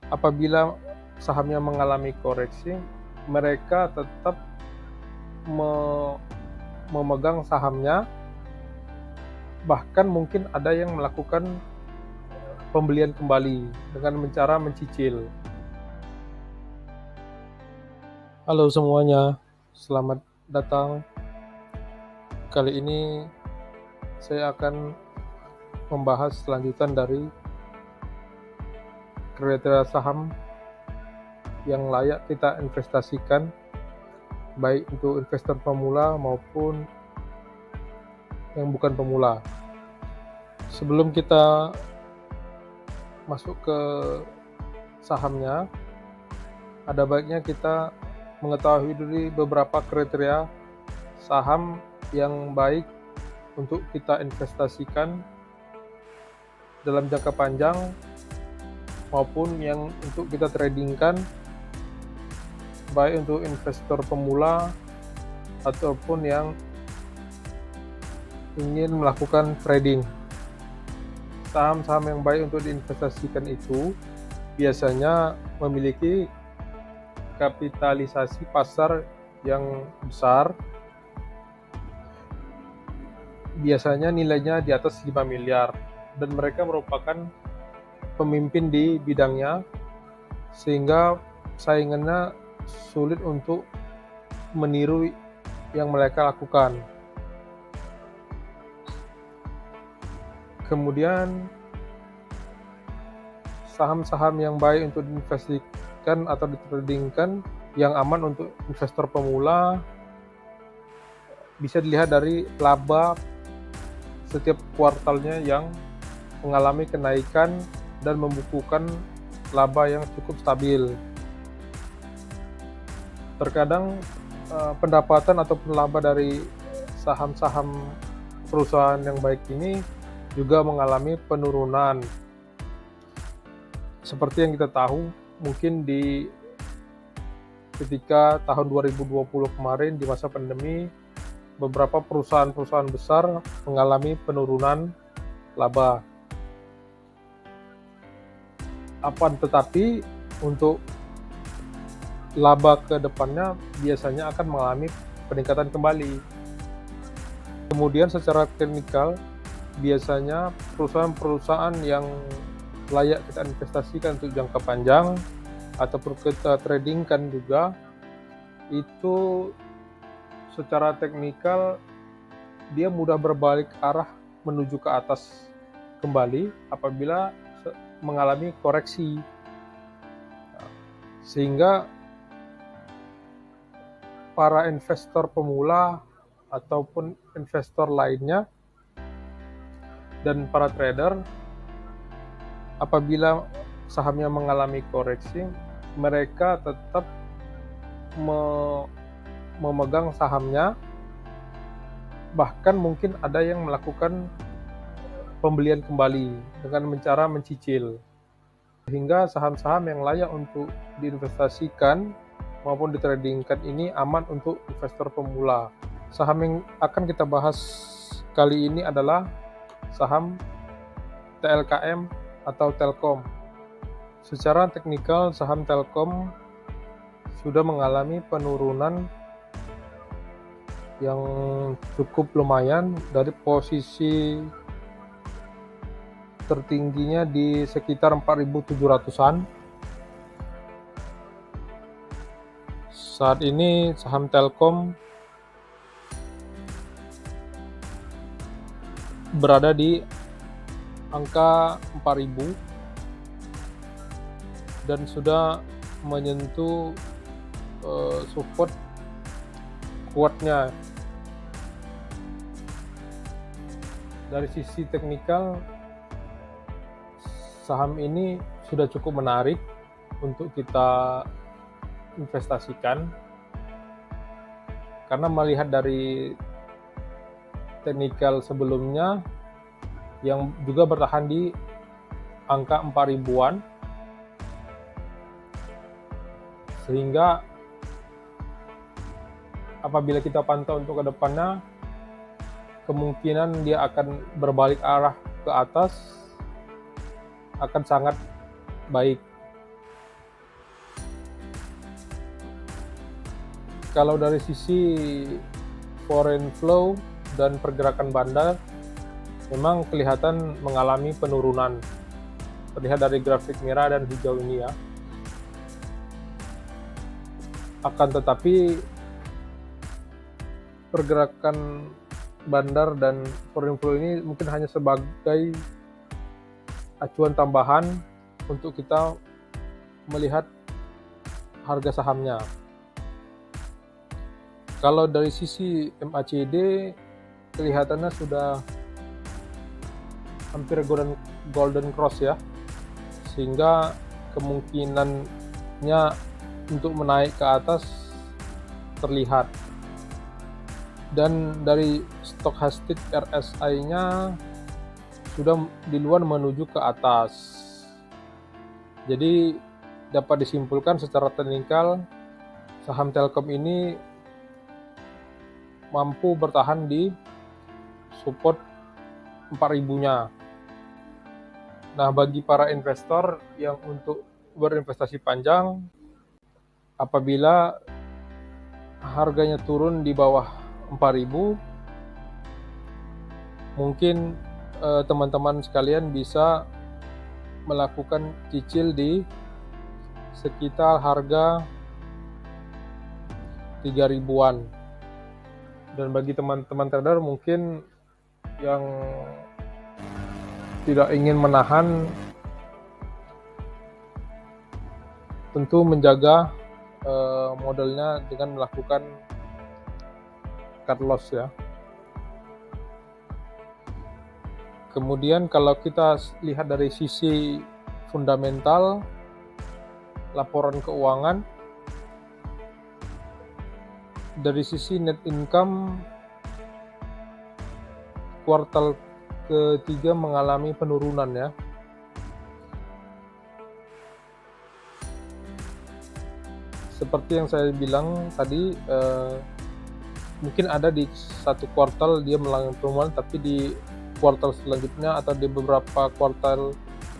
Apabila sahamnya mengalami koreksi, mereka tetap memegang sahamnya, bahkan mungkin ada yang melakukan pembelian kembali dengan cara mencicil. Halo semuanya, selamat datang. Kali ini saya akan membahas lanjutan dari kriteria saham yang layak kita investasikan, baik untuk investor pemula maupun yang bukan pemula. Sebelum kita masuk ke sahamnya, ada baiknya kita mengetahui dulu beberapa kriteria saham yang baik untuk kita investasikan dalam jangka panjang maupun yang untuk kita tradingkan, baik untuk investor pemula ataupun yang ingin melakukan trading. Saham-saham yang baik untuk diinvestasikan itu biasanya memiliki kapitalisasi pasar yang besar, biasanya nilainya di atas 5 miliar, dan mereka merupakan pemimpin di bidangnya, sehingga saingannya sulit untuk meniru yang mereka lakukan. Kemudian saham-saham yang baik untuk diinvestasikan atau ditradingkan yang aman untuk investor pemula bisa dilihat dari laba setiap kuartalnya yang mengalami kenaikan dan membukukan laba yang cukup stabil. Terkadang pendapatan ataupun laba dari saham-saham perusahaan yang baik ini juga mengalami penurunan. Seperti yang kita tahu, mungkin ketika tahun 2020 kemarin di masa pandemi, beberapa perusahaan-perusahaan besar mengalami penurunan laba. Tetapi untuk laba ke depannya biasanya akan mengalami peningkatan kembali. Kemudian secara teknikal, biasanya perusahaan-perusahaan yang layak kita investasikan untuk jangka panjang ataupun kita tradingkan juga, itu secara teknikal dia mudah berbalik arah menuju ke atas kembali apabila mengalami koreksi, sehingga para investor pemula ataupun investor lainnya dan para trader, apabila sahamnya mengalami koreksi, mereka tetap memegang sahamnya, bahkan mungkin ada yang melakukan pembelian kembali dengan cara mencicil, sehingga saham-saham yang layak untuk diinvestasikan maupun ditradingkan ini aman untuk investor pemula. Saham yang akan kita bahas kali ini adalah saham TLKM atau Telkom. Secara teknikal, saham Telkom sudah mengalami penurunan yang cukup lumayan dari posisi tertingginya di sekitar 4.700-an. Saat ini saham Telkom berada di angka 4.000 dan sudah menyentuh support kuatnya. Dari sisi teknikal, saham ini sudah cukup menarik untuk kita investasikan, karena melihat dari teknikal sebelumnya yang juga bertahan di angka 4.000-an, sehingga apabila kita pantau untuk ke depannya, kemungkinan dia akan berbalik arah ke atas akan sangat baik. Kalau dari sisi foreign flow dan pergerakan bandar, memang kelihatan mengalami penurunan. Terlihat dari grafik merah dan hijau ini ya. Akan tetapi pergerakan bandar dan foreign flow ini mungkin hanya sebagai acuan tambahan untuk kita melihat harga sahamnya. Kalau dari sisi MACD kelihatannya sudah hampir golden cross ya, sehingga kemungkinannya untuk menaik ke atas terlihat. Dan dari stochastic RSI-nya sudah di luar menuju ke atas. Jadi dapat disimpulkan secara teknikal saham Telkom ini mampu bertahan di support 4.000-nya. Nah, bagi para investor yang untuk berinvestasi panjang, apabila harganya turun di bawah 4.000, mungkin teman-teman sekalian bisa melakukan cicil di sekitar harga 3.000-an. Dan bagi teman-teman trader mungkin yang tidak ingin menahan, tentu menjaga modalnya dengan melakukan cut loss ya. Kemudian kalau kita lihat dari sisi fundamental, laporan keuangan, dari sisi net income kuartal ketiga mengalami penurunan ya. Seperti yang saya bilang tadi, mungkin ada di satu kuartal dia mengalami penurunan, tapi di kuartal selanjutnya atau di beberapa kuartal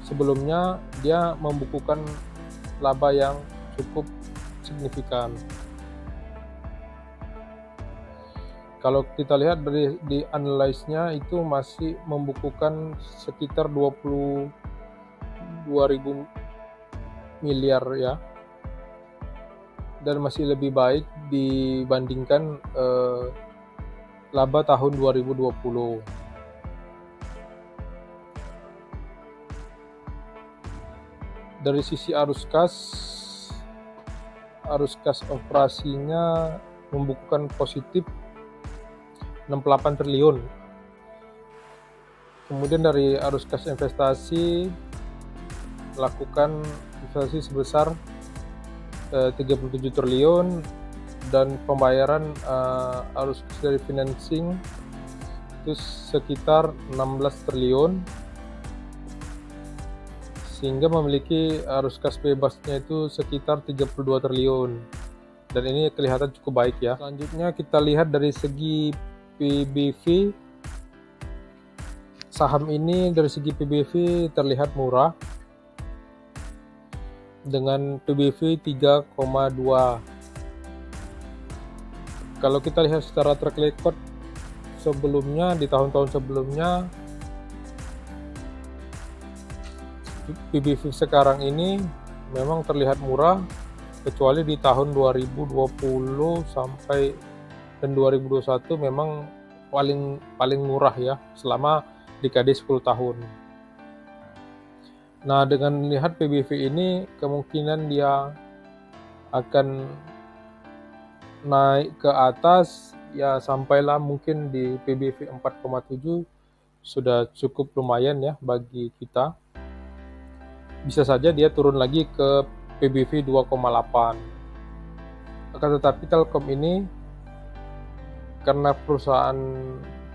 sebelumnya dia membukukan laba yang cukup signifikan. Kalau kita lihat di analyze-nya itu masih membukukan sekitar 22.000 miliar ya, dan masih lebih baik dibandingkan laba tahun 2020. Dari sisi arus kas operasinya membukukan positif 68 triliun. Kemudian dari arus kas investasi melakukan investasi sebesar 37 triliun, dan pembayaran arus kas dari financing itu sekitar 16 triliun, sehingga memiliki arus kas bebasnya itu sekitar 32 triliun, dan ini kelihatan cukup baik ya. Selanjutnya kita lihat dari segi PBV, saham ini dari segi PBV terlihat murah dengan PBV 3,2. Kalau kita lihat secara track record sebelumnya, di tahun-tahun sebelumnya, PBV sekarang ini memang terlihat murah, kecuali di tahun 2020 sampai dan 2021 memang paling murah ya selama dekade 10 tahun. Nah, dengan melihat PBV ini, kemungkinan dia akan naik ke atas ya, sampailah mungkin di PBV 4,7 sudah cukup lumayan ya bagi kita. Bisa saja dia turun lagi ke PBV 2,8. Akan tetapi Telkom ini karena perusahaan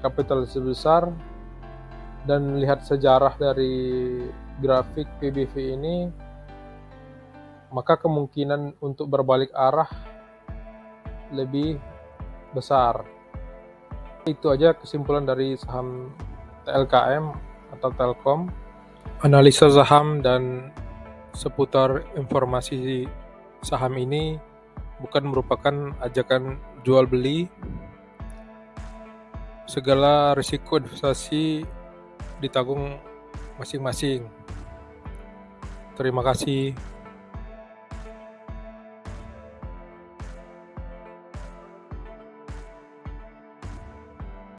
kapital sebesar, dan melihat sejarah dari grafik PBV ini, maka kemungkinan untuk berbalik arah lebih besar. Itu aja kesimpulan dari saham TLKM atau Telkom. Analisa saham dan seputar informasi saham ini bukan merupakan ajakan jual beli. Segala risiko investasi ditanggung masing-masing. Terima kasih.